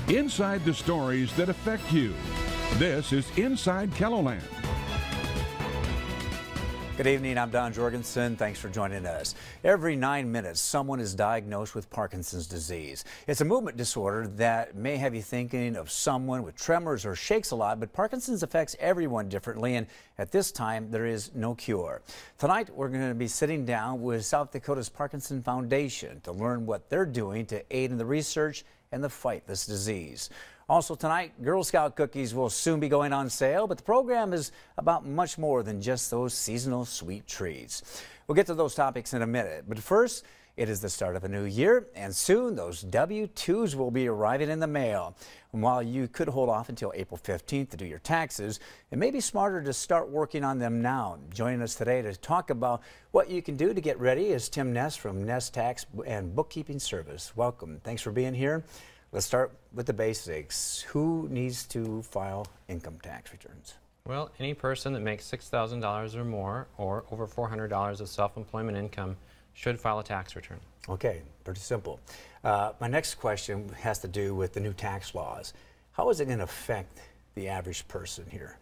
Inside the stories that affect you. This is Inside KELOLAND. Good evening, I'm Don Jorgensen. Thanks for joining us. Every 9 minutes, someone is diagnosed with Parkinson's disease. It's a movement disorder that may have you thinking of someone with tremors or shakes a lot, but Parkinson's affects everyone differently, and at this time, there is no cure. Tonight, we're going to be sitting down with South Dakota's Parkinson Foundation to learn what they're doing to aid in the research and the fight this disease. Also tonight, Girl Scout cookies will soon be going on sale, but the program is about much more than just those seasonal sweet treats. We'll get to those topics in a minute, but first, it is the start of a new year, and soon those W-2s will be arriving in the mail. And while you could hold off until April 15th to do your taxes, it may be smarter to start working on them now. Joining us today to talk about what you can do to get ready is Tim Ness from Ness Tax and Bookkeeping Service. Welcome. Thanks for being here. Let's start with the basics. Who needs to file income tax returns? Well, any person that makes $6,000 or more or over $400 of self-employment income should file a tax return. Okay, pretty simple. My next question has to do with the new tax laws. How is it going to affect the average person here?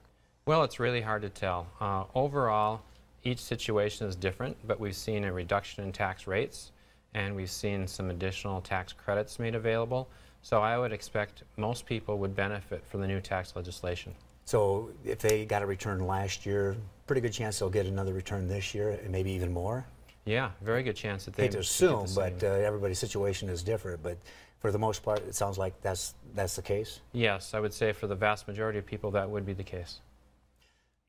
Well, it's really hard to tell. Overall, each situation is different, but we've seen a reduction in tax rates and we've seen some additional tax credits made available. So I would expect most people would benefit from the new tax legislation. So if they got a return last year, pretty good chance they'll get another return this year and maybe even more? Yeah, very good chance that they hate to assume, but everybody's situation is different. But for the most part, it sounds like that's the case? Yes, I would say for the vast majority of people that would be the case.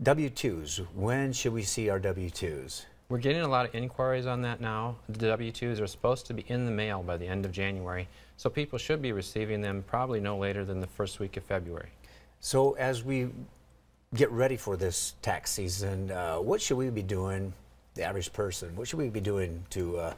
W-2s, when should we see our W-2s? We're getting a lot of inquiries on that now. The W-2s are supposed to be in the mail by the end of January, so people should be receiving them probably no later than the first week of February. So as we get ready for this tax season, what should we be doing, the average person, what should we be doing to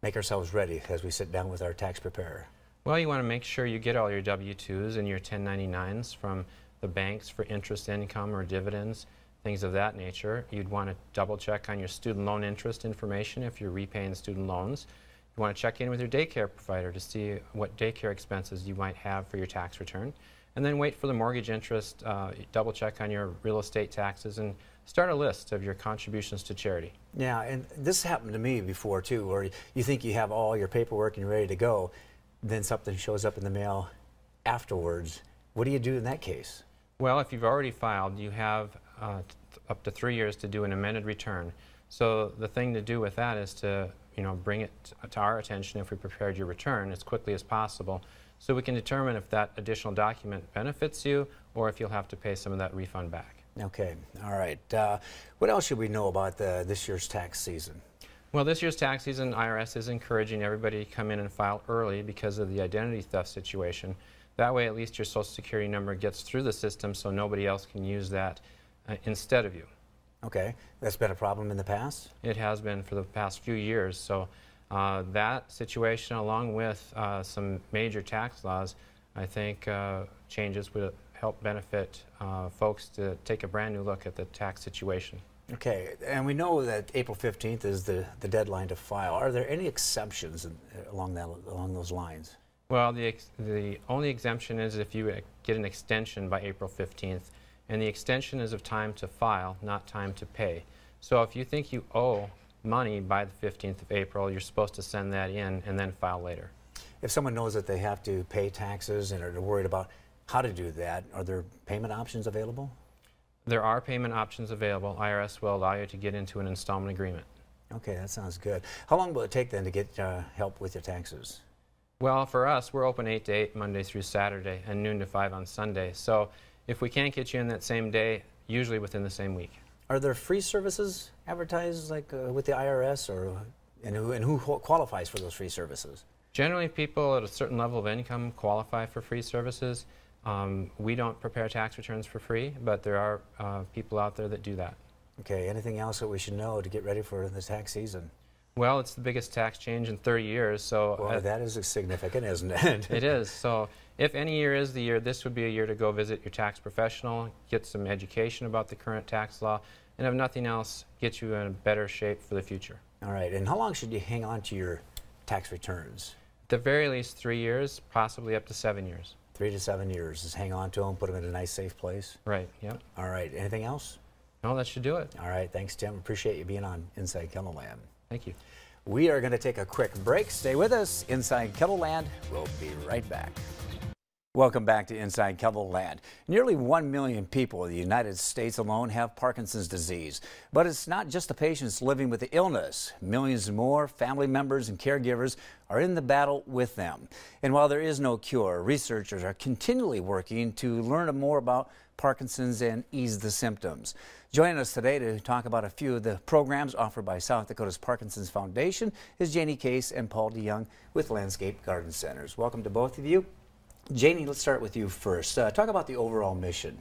make ourselves ready as we sit down with our tax preparer? Well, you want to make sure you get all your W-2s and your 1099s from the banks for interest income or dividends, things of that nature. You'd want to double check on your student loan interest information if you're repaying student loans. You want to check in with your daycare provider to see what daycare expenses you might have for your tax return. And then wait for the mortgage interest, double check on your real estate taxes, and start a list of your contributions to charity. Yeah, and this happened to me before too, where you think you have all your paperwork and you're ready to go, then something shows up in the mail afterwards. What do you do in that case? Well, if you've already filed, you have up to 3 years to do an amended return. So the thing to do with that is to bring it to our attention if we prepared your return as quickly as possible, so we can determine if that additional document benefits you or if you'll have to pay some of that refund back. Okay, all right. What else should we know about this year's tax season? Well, this year's tax season, IRS is encouraging everybody to come in and file early because of the identity theft situation. That way, at least your Social Security number gets through the system so nobody else can use that instead of you. Okay, that's been a problem in the past? It has been for the past few years. So that situation, along with some major tax laws, I think changes would help benefit folks to take a brand new look at the tax situation. Okay, and we know that April 15th is the deadline to file. Are there any exceptions along those lines? Well, the only exemption is if you get an extension by April 15th, and the extension is of time to file, not time to pay. So if you think you owe money by the 15th of April, you're supposed to send that in and then file later. If someone knows that they have to pay taxes and are worried about how to do that, are there payment options available? There are payment options available. IRS will allow you to get into an installment agreement. Okay, that sounds good. How long will it take then to get help with your taxes? Well, for us, we're open 8 to 8 Monday through Saturday and noon to 5 on Sunday. So if we can't get you in that same day, usually within the same week. Are there free services advertised like with the IRS, and who qualifies for those free services? Generally, people at a certain level of income qualify for free services. We don't prepare tax returns for free, but there are people out there that do that. Okay, anything else that we should know to get ready for the tax season? Well, it's the biggest tax change in 30 years, so... Well, that is significant, isn't it? It is. So if any year is the year, this would be a year to go visit your tax professional, get some education about the current tax law, and if nothing else, get you in a better shape for the future. All right, and how long should you hang on to your tax returns? At the very least 3 years, possibly up to 7 years. 3 to 7 years. Just hang on to them, put them in a nice, safe place. Right, yep. All right, anything else? No, that should do it. All right, thanks, Tim. Appreciate you being on Inside KELOLAND. Thank you. We are going to take a quick break. Stay with us. Inside KELOLAND. We'll be right back. Welcome back to Inside KELOLAND. Nearly 1 million people in the United States alone have Parkinson's disease. But it's not just the patients living with the illness. Millions more family members and caregivers are in the battle with them. And while there is no cure, researchers are continually working to learn more about Parkinson's and ease the symptoms. Joining us today to talk about a few of the programs offered by South Dakota's Parkinson's Foundation is Janie Case and Paul DeYoung with Landscape Garden Centers. Welcome to both of you. Janie, let's start with you first. Talk about the overall mission.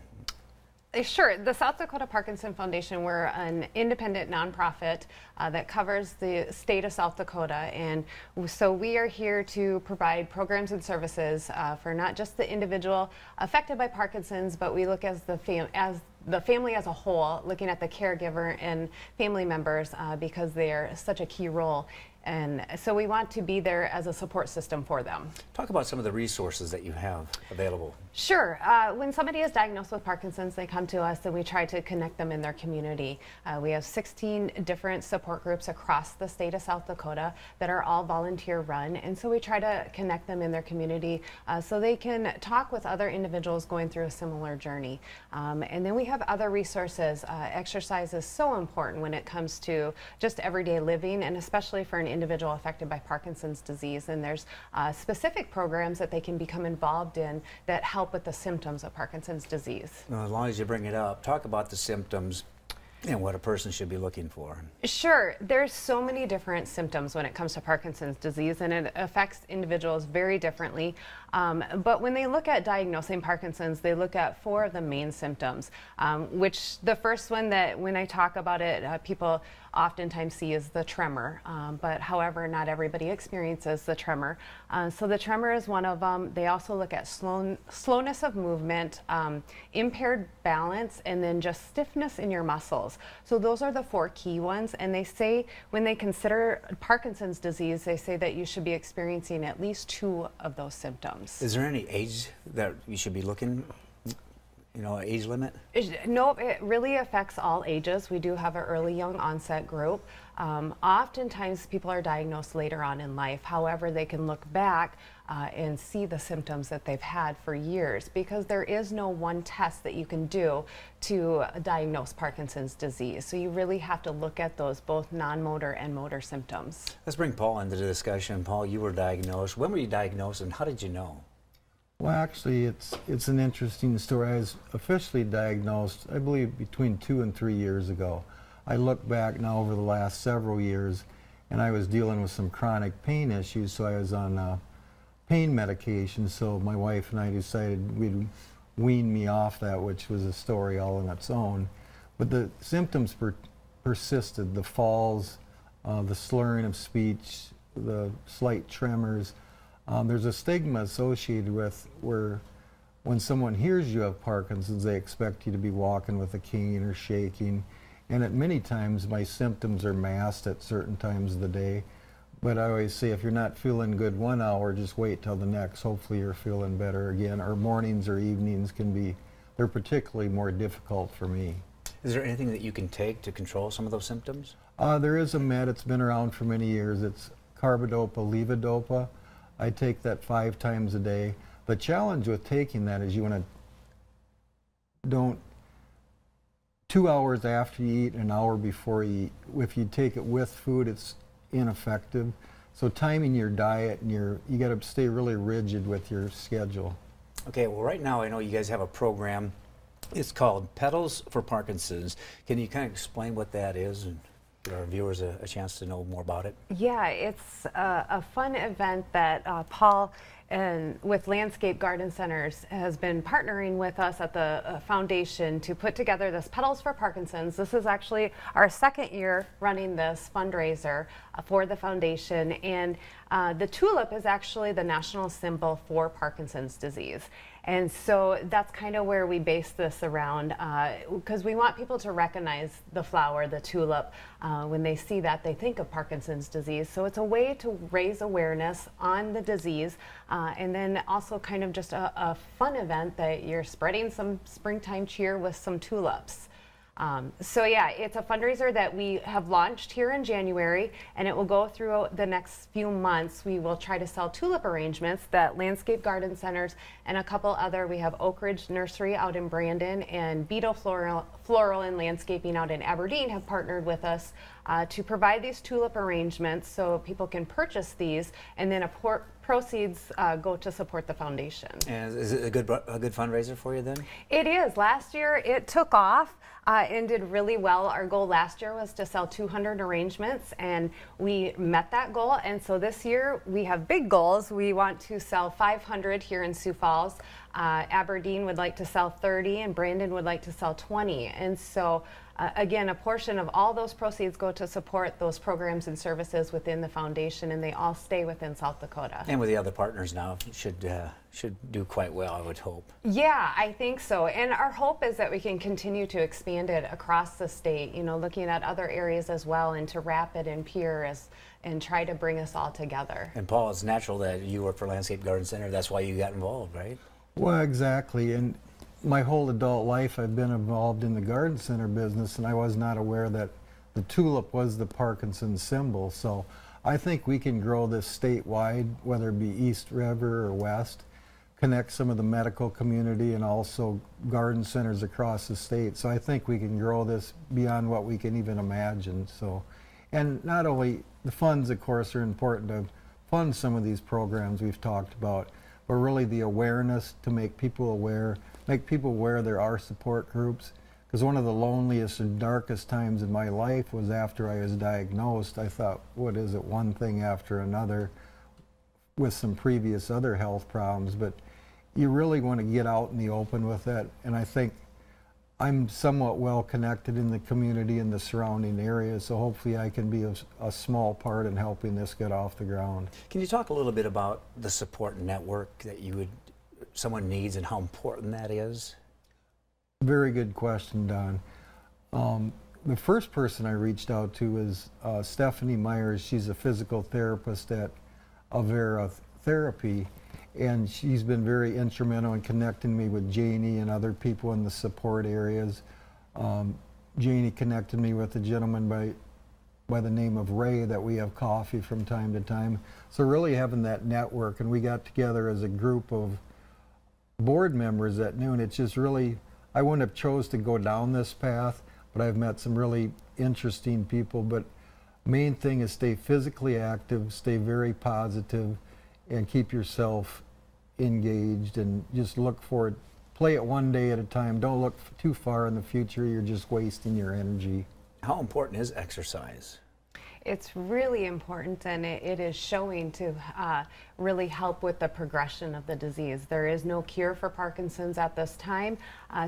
Sure. The South Dakota Parkinson Foundation, we're an independent nonprofit that covers the state of South Dakota, and so we are here to provide programs and services for not just the individual affected by Parkinson's, but we look as the family as a whole, looking at the caregiver and family members because they are such a key role. And so we want to be there as a support system for them. Talk about some of the resources that you have available. Sure. When somebody is diagnosed with Parkinson's, they come to us and we try to connect them in their community. We have 16 different support groups across the state of South Dakota that are all volunteer run. And so we try to connect them in their community so they can talk with other individuals going through a similar journey. And then we have other resources. Exercise is so important when it comes to just everyday living, and especially for an individual affected by Parkinson's disease. And there's specific programs that they can become involved in that help with the symptoms of Parkinson's disease. Well, as long as you bring it up, talk about the symptoms and what a person should be looking for. Sure. There's so many different symptoms when it comes to Parkinson's disease, and it affects individuals very differently. But when they look at diagnosing Parkinson's, they look at 4 of the main symptoms, which the first one that when I talk about it, people oftentimes see is the tremor. But however, not everybody experiences the tremor. So the tremor is one of them. They also look at slowness of movement, impaired balance, and then just stiffness in your muscles. So those are the 4 key ones. And they say when they consider Parkinson's disease, they say that you should be experiencing at least 2 of those symptoms. Is there any age that you should be looking, age limit? No, it really affects all ages. We do have an early young onset group. Oftentimes people are diagnosed later on in life. However, they can look back and see the symptoms that they've had for years, because there is no one test that you can do to diagnose Parkinson's disease. So you really have to look at those both non-motor and motor symptoms. Let's bring Paul into the discussion. Paul, you were diagnosed. When were you diagnosed and how did you know? Well, actually, it's an interesting story. I was officially diagnosed, I believe, between 2 and 3 years ago. I look back now over the last several years, and I was dealing with some chronic pain issues, so I was on pain medication. So my wife and I decided we'd wean me off that, which was a story all on its own. But the symptoms persisted: the falls, the slurring of speech, the slight tremors. There's a stigma associated with where when someone hears you have Parkinson's, they expect you to be walking with a cane or shaking. And at many times my symptoms are masked at certain times of the day. But I always say if you're not feeling good 1 hour, just wait till the next. Hopefully you're feeling better again. Or mornings or evenings they're particularly more difficult for me. Is there anything that you can take to control some of those symptoms? There is a med. It's been around for many years. It's carbidopa levodopa. I take that 5 times a day. The challenge with taking that is you want to 2 hours after you eat, an hour before you eat. If you take it with food, it's ineffective. So timing your diet, and you got to stay really rigid with your schedule. Okay, well right now I know you guys have a program. It's called Petals for Parkinson's. Can you kind of explain what that is and give our viewers a chance to know more about it? Yeah, it's a fun event that Paul and with Landscape Garden Centers has been partnering with us at the foundation to put together this Petals for Parkinson's. This is actually our 2nd year running this fundraiser for the foundation, and the tulip is actually the national symbol for Parkinson's disease. And so that's kind of where we base this around, because we want people to recognize the flower, the tulip. When they see that, they think of Parkinson's disease. So it's a way to raise awareness on the disease, and then also kind of just a fun event that you're spreading some springtime cheer with some tulips. So yeah, it's a fundraiser that we have launched here in January, and it will go through the next few months. We will try to sell tulip arrangements that Landscape Garden Centers and a couple other, we have Oak Ridge Nursery out in Brandon and Beetle Floral and Landscaping out in Aberdeen have partnered with us to provide these tulip arrangements so people can purchase these, and then proceeds go to support the foundation. And is it a good fundraiser for you then? It is. Last year it took off and did really well. Our goal last year was to sell 200 arrangements, and we met that goal. And so this year we have big goals. We want to sell 500 here in Sioux Falls. Aberdeen would like to sell 30, and Brandon would like to sell 20. And so again, a portion of all those proceeds go to support those programs and services within the foundation, and they all stay within South Dakota. And with the other partners now, should do quite well, I would hope. Yeah, I think so. And our hope is that we can continue to expand it across the state, you know, looking at other areas as well, and to Rapid and Pierre and try to bring us all together. And Paul, it's natural that you work for Landscape Garden Center. That's why you got involved, right? Well, exactly. And my whole adult life I've been involved in the garden center business, and I was not aware that the tulip was the Parkinson symbol. So I think we can grow this statewide, whether it be East River or West, connect some of the medical community and also garden centers across the state. So I think we can grow this beyond what we can even imagine. So, and not only the funds, of course, are important to fund some of these programs we've talked about, but really the awareness to make people aware there are support groups. Because one of the loneliest and darkest times in my life was after I was diagnosed. I thought, what is it, one thing after another with some previous other health problems. But you really want to get out in the open with that. And I think I'm somewhat well connected in the community and the surrounding areas, so hopefully I can be a small part in helping this get off the ground. Can you talk a little bit about the support network that someone needs and how important that is? Very good question, Don. The first person I reached out to is Stephanie Myers. She's a physical therapist at Avera Therapy, and she's been very instrumental in connecting me with Janie and other people in the support areas. Janie connected me with a gentleman by the name of Ray that we have coffee from time to time. So really having that network, and we got together as a group of board members at noon. It's just really, I wouldn't have chose to go down this path, but I've met some really interesting people. But main thing is stay physically active, stay very positive, and keep yourself engaged, and just look for it. Play it one day at a time. Don't look too far in the future. You're just wasting your energy. How important is exercise? It's really important, and it is showing to really help with the progression of the disease. There is no cure for Parkinson's at this time,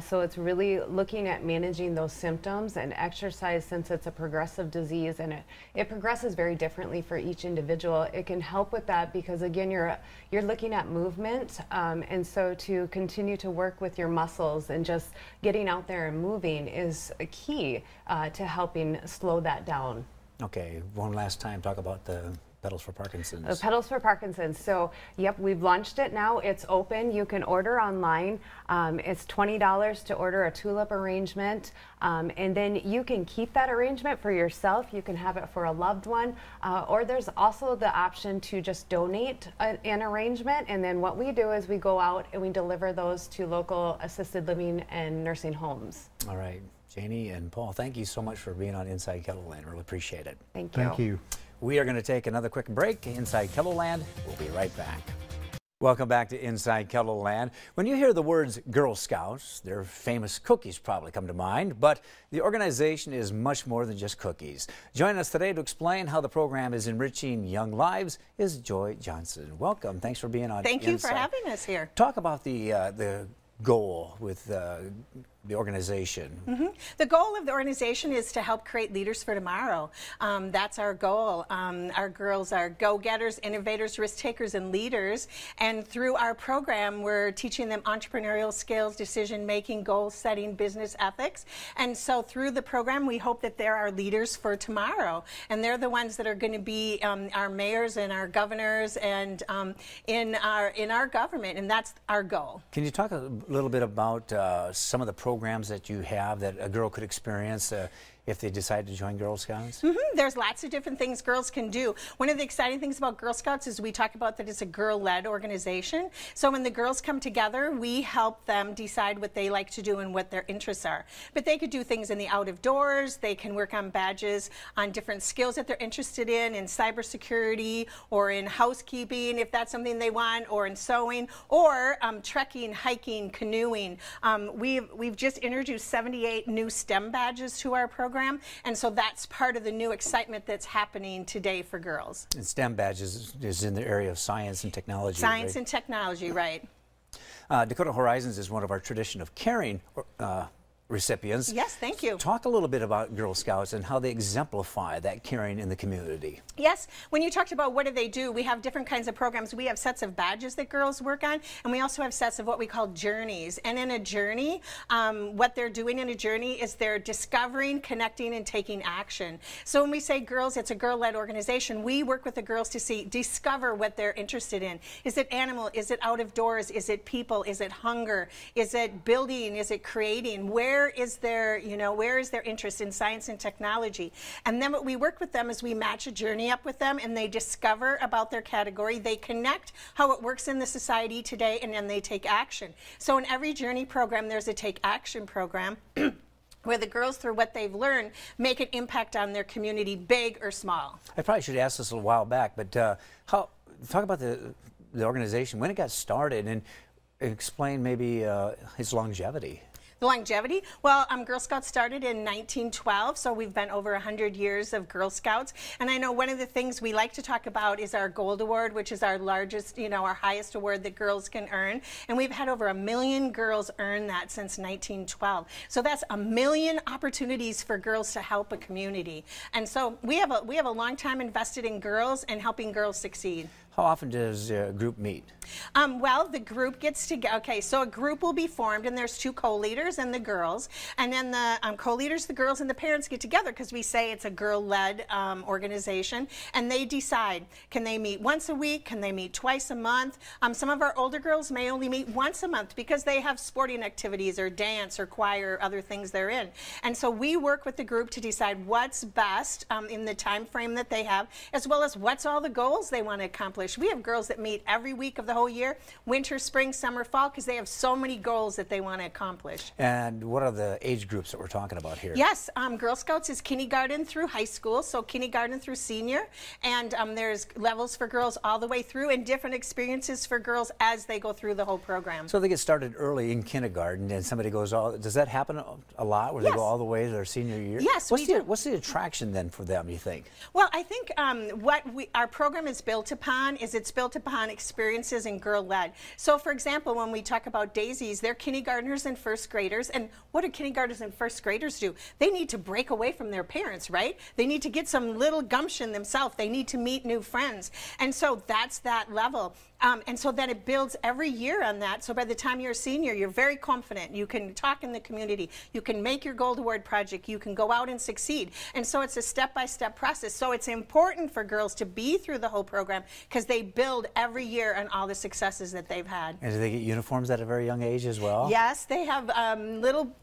so it's really looking at managing those symptoms, and exercise, since it's a progressive disease and it progresses very differently for each individual. It can help with that because, again, you're looking at movement, and so to continue to work with your muscles and just getting out there and moving is a key to helping slow that down. Okay, one last time, talk about the Petals for Parkinson's. The Petals for Parkinson's. So, yep, we've launched it now. It's open. You can order online. It's $20 to order a tulip arrangement, and then you can keep that arrangement for yourself. You can have it for a loved one, or there's also the option to just donate an arrangement, and then what we do is we go out and we deliver those to local assisted living and nursing homes. All right. Janie and Paul, thank you so much for being on Inside KELOLAND. Really appreciate it. Thank you. Thank you. We are going to take another quick break. Inside KELOLAND, we'll be right back. Welcome back to Inside KELOLAND. When you hear the words Girl Scouts, their famous cookies probably come to mind, but the organization is much more than just cookies. Joining us today to explain how the program is enriching young lives is Joy Johnson. Welcome. Thanks for being on Inside. Thank you for having us here. Talk about the goal with the organization? The goal of the organization is to help create leaders for tomorrow. That's our goal. Our girls are go-getters, innovators, risk-takers, and leaders. And through our program, we're teaching them entrepreneurial skills, decision-making, goal-setting, business ethics. And so through the program, we hope that they're our leaders for tomorrow. And they're the ones that are going to be our mayors and our governors and in our government. And that's our goal. Can you talk a little bit about some of the programs that you have that a girl could experience if they decide to join Girl Scouts? There's lots of different things girls can do. One of the exciting things about Girl Scouts is we talk about that it's a girl-led organization. So when the girls come together, we help them decide what they like to do and what their interests are. But they could do things in the out of doors. They can work on badges on different skills that they're interested in cybersecurity or in housekeeping, if that's something they want, or in sewing, or trekking, hiking, canoeing. We've just introduced 78 new STEM badges to our program. And so that's part of the new excitement that's happening today for girls. And STEM badges is in the area of science and technology. Science right? and technology, right. Dakota Horizons is one of our tradition of caring recipients. Yes, thank you. Talk a little bit about Girl Scouts and how they exemplify that caring in the community. Yes, when you talked about what do they do, we have different kinds of programs. We have sets of badges that girls work on, and we also have sets of what we call journeys. And in a journey, what they're doing in a journey is they're discovering, connecting, and taking action. So when we say girls, it's a girl-led organization. We work with the girls to discover what they're interested in. Is it animal? Is it out of doors? Is it people? Is it hunger? Is it building? Is it creating? Where is their interest in science and technology? And then what we work with them is we match a journey up with them, and they discover about their category. They connect how it works in the society today, and then they take action. So in every journey program, there's a take action program where the girls, through what they've learned, make an impact on their community, big or small. I probably should have asked this a while back, but talk about the organization, when it got started, and explain maybe its longevity. The longevity? Well, Girl Scouts started in 1912, so we've been over 100 years of Girl Scouts. And I know one of the things we like to talk about is our Gold Award, which is our largest, our highest award that girls can earn. And we've had over 1 million girls earn that since 1912. So that's 1 million opportunities for girls to help a community. And so we have a long time invested in girls and helping girls succeed. How often does a group meet? Well, the group gets together. Okay, so a group will be formed, and there's 2 co-leaders and the girls. And then the co-leaders, the girls, and the parents get together because we say it's a girl-led organization. And they decide, can they meet once a week? Can they meet twice a month? Some of our older girls may only meet once a month because they have sporting activities or dance or choir or other things they're in. And so we work with the group to decide what's best in the time frame that they have, as well as what's all the goals they want to accomplish. We have girls that meet every week of the whole year, winter, spring, summer, fall, because they have so many goals that they want to accomplish. And what are the age groups that we're talking about here? Yes, Girl Scouts is kindergarten through high school, so kindergarten through senior, and there's levels for girls all the way through and different experiences for girls as they go through the whole program. So they get started early in kindergarten and somebody goes, does that happen a lot where Yes. they go all the way to their senior year? Yes, we do. What's the attraction then for them, you think? Well, I think what our program is built upon is it's built upon experiences in girl-led. So, for example, when we talk about daisies, they're kindergartners and first graders. And what do kindergartners and first graders do? They need to break away from their parents, right? They need to get some little gumption themselves. They need to meet new friends. And so that's that level. And so then it builds every year on that. So by the time you're a senior, you're very confident. You can talk in the community. You can make your Gold Award project. You can go out and succeed. And so it's a step-by-step process. So it's important for girls to be through the whole program because they build every year on all the successes that they've had. And do they get uniforms at a very young age as well? Yes, they have little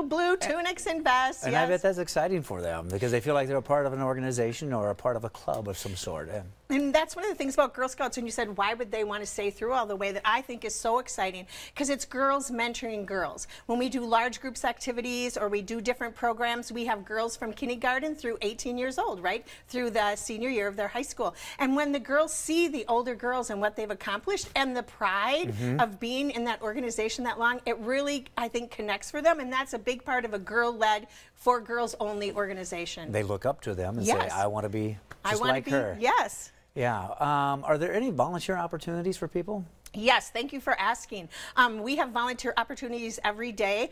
blue tunics and vests. And yes. I bet that's exciting for them because they feel like they're a part of an organization or a part of a club of some sort. And that's one of the things about Girl Scouts, when you said, why would they want to stay through all the way, that I think is so exciting, because it's girls mentoring girls. When we do large groups activities or we do different programs, we have girls from kindergarten through 18 years old, right, through the senior year of their high school. And when the girls see the older girls and what they've accomplished and the pride of being in that organization that long, it really, I think, connects for them. And that's a big part of a girl-led, for girls-only organization. They look up to them and Yes. say, I want to be just I want like to be, her. Yes. Yeah. Are there any volunteer opportunities for people? Yes, thank you for asking. We have volunteer opportunities every day,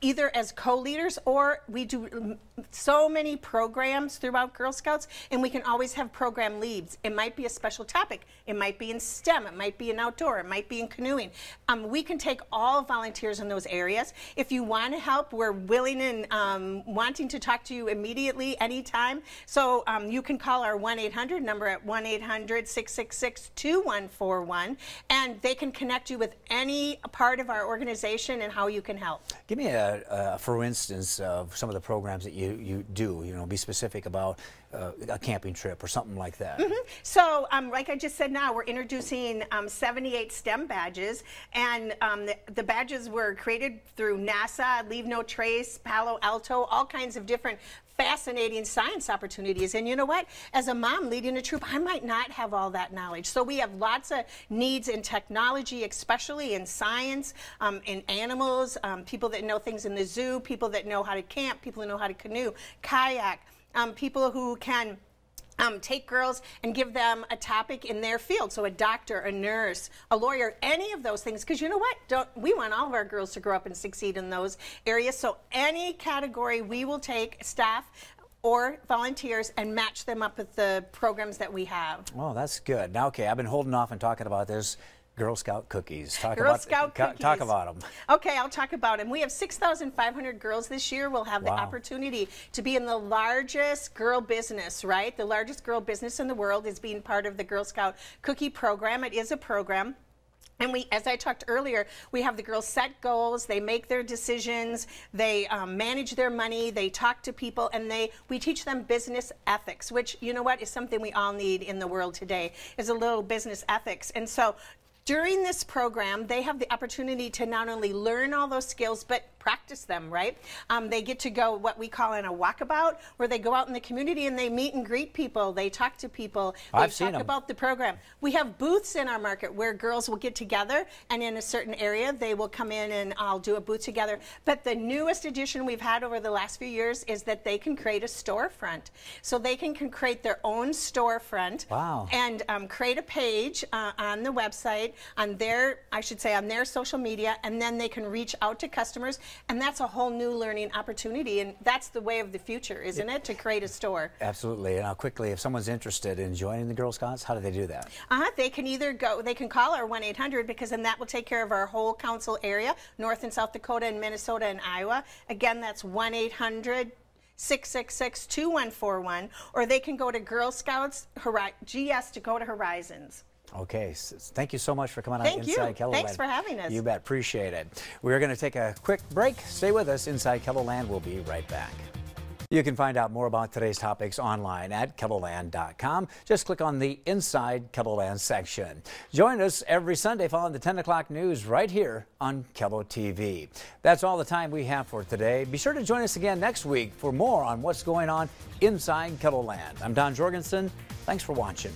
either as co-leaders, or we do so many programs throughout Girl Scouts, and we can always have program leads. It might be a special topic. It might be in STEM. It might be in outdoor. It might be in canoeing. We can take all volunteers in those areas. If you want to help, we're willing and wanting to talk to you immediately, anytime. So you can call our 1-800 number at 1-800-666-2141. And they can connect you with any part of our organization and how you can help. Give me for instance, of some of the programs that you do. You know, be specific about a camping trip or something like that. So, like I just said now, we're introducing 78 STEM badges, and the badges were created through NASA, Leave No Trace, Palo Alto, all kinds of different fascinating science opportunities. And you know what? As a mom leading a troop, I might not have all that knowledge. So we have lots of needs in technology, especially in science, in animals, people that know things in the zoo, people that know how to camp, people who know how to canoe, kayak, people who can take girls and give them a topic in their field. So a doctor, a nurse, a lawyer, any of those things. Because you know what? We want all of our girls to grow up and succeed in those areas. So any category, we will take staff or volunteers and match them up with the programs that we have. Oh, that's good. Now, okay, I've been holding off and talking about this. Girl Scout cookies. Talk Scout cookies. Talk about them. Okay, I'll talk about them. We have 6,500 girls this year. We'll have the opportunity to be in the largest girl business, right? The largest girl business in the world is being part of the Girl Scout cookie program. It is a program. And we, as I talked earlier, we have the girls set goals, they make their decisions, they manage their money, they talk to people, and we teach them business ethics, which, you know what, is something we all need in the world today, is a little business ethics. And so during this program, they have the opportunity to not only learn all those skills, but practice them, right? They get to go what we call in a walkabout, where they go out in the community and they meet and greet people, they talk to people, they talk about the program. We have booths in our market where girls will get together, and in a certain area they will come in and I'll do a booth together. But the newest addition we've had over the last few years is that they can create a storefront. So they can create their own storefront. Wow. And create a page on the website, on their, I should say, on their social media, and then they can reach out to customers. And that's a whole new learning opportunity, and that's the way of the future, isn't it, to create a store? Absolutely. And now quickly, if someone's interested in joining the Girl Scouts, how do they do that? They can either go, they can call our 1-800, because then that will take care of our whole council area, North and South Dakota and Minnesota and Iowa. Again, that's 1-800-666-2141, or they can go to Girl Scouts GS Dakota Horizons. Okay, thank you so much for coming on Inside KELOLAND. Thanks for having us. You bet, appreciate it. We're going to take a quick break. Stay with us. Inside KELOLAND, we'll be right back. You can find out more about today's topics online at KELOLAND.com. Just click on the Inside KELOLAND section. Join us every Sunday following the 10 o'clock news right here on KELO TV. That's all the time we have for today. Be sure to join us again next week for more on what's going on inside KELOLAND. I'm Don Jorgensen. Thanks for watching.